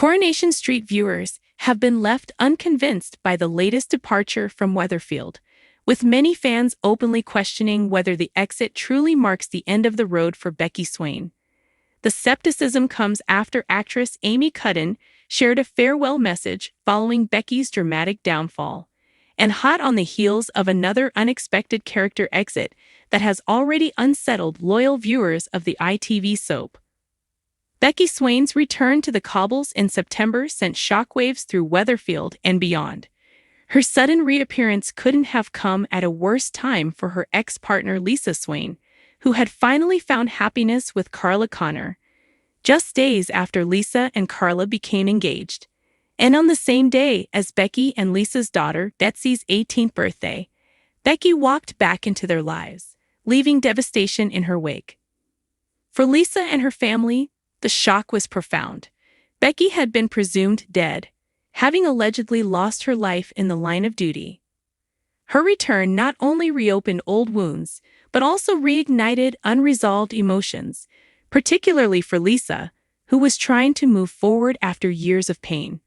Coronation Street viewers have been left unconvinced by the latest departure from Weatherfield, with many fans openly questioning whether the exit truly marks the end of the road for Becky Swain. The skepticism comes after actress Amy Cudden shared a farewell message following Becky's dramatic downfall, and hot on the heels of another unexpected character exit that has already unsettled loyal viewers of the ITV soap. Becky Swain's return to the cobbles in September sent shockwaves through Weatherfield and beyond. Her sudden reappearance couldn't have come at a worse time for her ex-partner Lisa Swain, who had finally found happiness with Carla Connor, just days after Lisa and Carla became engaged, and on the same day as Becky and Lisa's daughter Betsy's 18th birthday. Becky walked back into their lives, leaving devastation in her wake. For Lisa and her family, the shock was profound. Becky had been presumed dead, having allegedly lost her life in the line of duty. Her return not only reopened old wounds, but also reignited unresolved emotions, particularly for Lisa, who was trying to move forward after years of pain.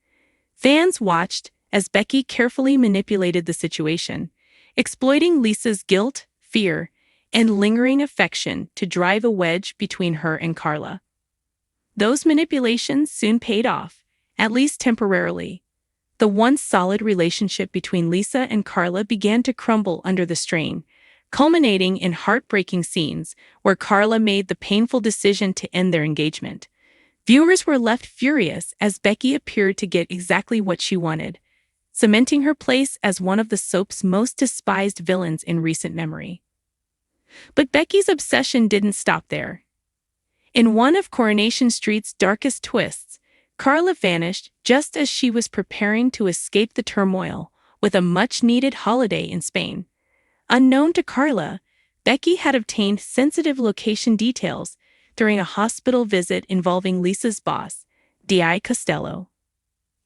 Fans watched as Becky carefully manipulated the situation, exploiting Lisa's guilt, fear, and lingering affection to drive a wedge between her and Carla. Those manipulations soon paid off, at least temporarily. The once solid relationship between Lisa and Carla began to crumble under the strain, culminating in heartbreaking scenes where Carla made the painful decision to end their engagement. Viewers were left furious as Becky appeared to get exactly what she wanted, cementing her place as one of the soap's most despised villains in recent memory. But Becky's obsession didn't stop there. In one of Coronation Street's darkest twists, Carla vanished just as she was preparing to escape the turmoil with a much-needed holiday in Spain. Unknown to Carla, Becky had obtained sensitive location details during a hospital visit involving Lisa's boss, D.I. Costello.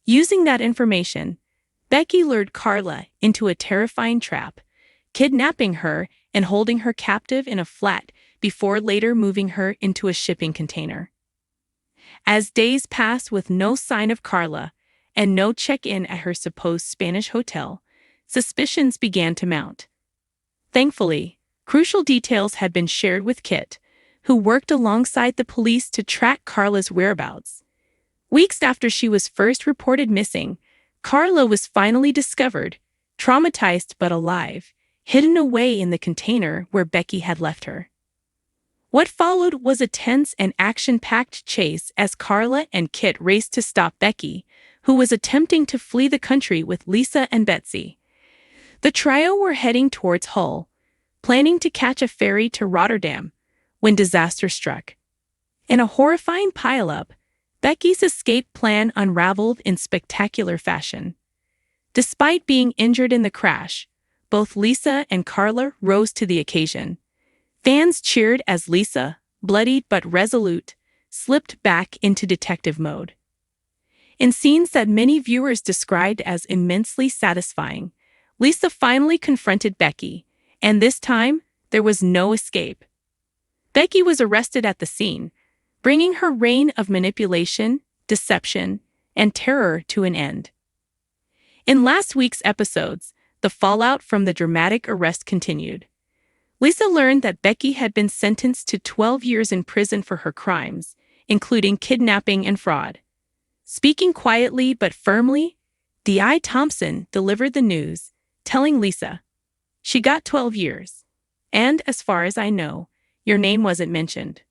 Using that information, Becky lured Carla into a terrifying trap, kidnapping her and holding her captive in a flat before later moving her into a shipping container. As days passed with no sign of Carla and no check-in at her supposed Spanish hotel, suspicions began to mount. Thankfully, crucial details had been shared with Kit, who worked alongside the police to track Carla's whereabouts. Weeks after she was first reported missing, Carla was finally discovered, traumatized but alive, hidden away in the container where Becky had left her. What followed was a tense and action-packed chase as Carla and Kit raced to stop Becky, who was attempting to flee the country with Lisa and Betsy. The trio were heading towards Hull, planning to catch a ferry to Rotterdam, when disaster struck. In a horrifying pile-up, Becky's escape plan unraveled in spectacular fashion. Despite being injured in the crash, both Lisa and Carla rose to the occasion. Fans cheered as Lisa, bloodied but resolute, slipped back into detective mode. In scenes that many viewers described as immensely satisfying, Lisa finally confronted Becky, and this time, there was no escape. Becky was arrested at the scene, bringing her reign of manipulation, deception, and terror to an end. In last week's episodes, the fallout from the dramatic arrest continued. Lisa learned that Becky had been sentenced to 12 years in prison for her crimes, including kidnapping and fraud. Speaking quietly but firmly, D.I. Thompson delivered the news, telling Lisa, "She got 12 years. And, as far as I know, your name wasn't mentioned."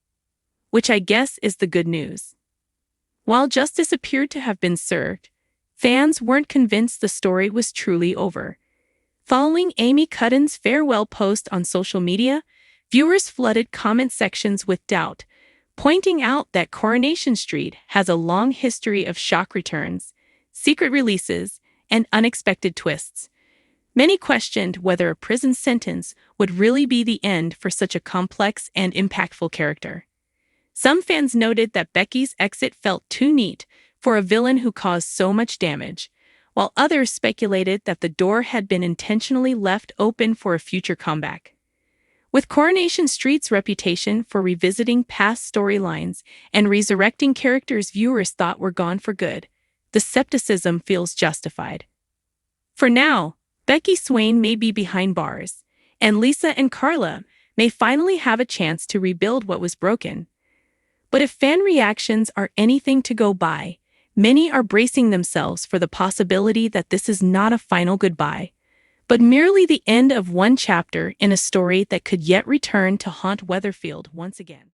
Which I guess is the good news. While justice appeared to have been served, fans weren't convinced the story was truly over. Following Amy Cudden's farewell post on social media, viewers flooded comment sections with doubt, pointing out that Coronation Street has a long history of shock returns, secret releases, and unexpected twists. Many questioned whether a prison sentence would really be the end for such a complex and impactful character. Some fans noted that Becky's exit felt too neat for a villain who caused so much damage, while others speculated that the door had been intentionally left open for a future comeback. With Coronation Street's reputation for revisiting past storylines and resurrecting characters viewers thought were gone for good, the skepticism feels justified. For now, Becky Swain may be behind bars, and Lisa and Carla may finally have a chance to rebuild what was broken. But if fan reactions are anything to go by, many are bracing themselves for the possibility that this is not a final goodbye, but merely the end of one chapter in a story that could yet return to haunt Weatherfield once again.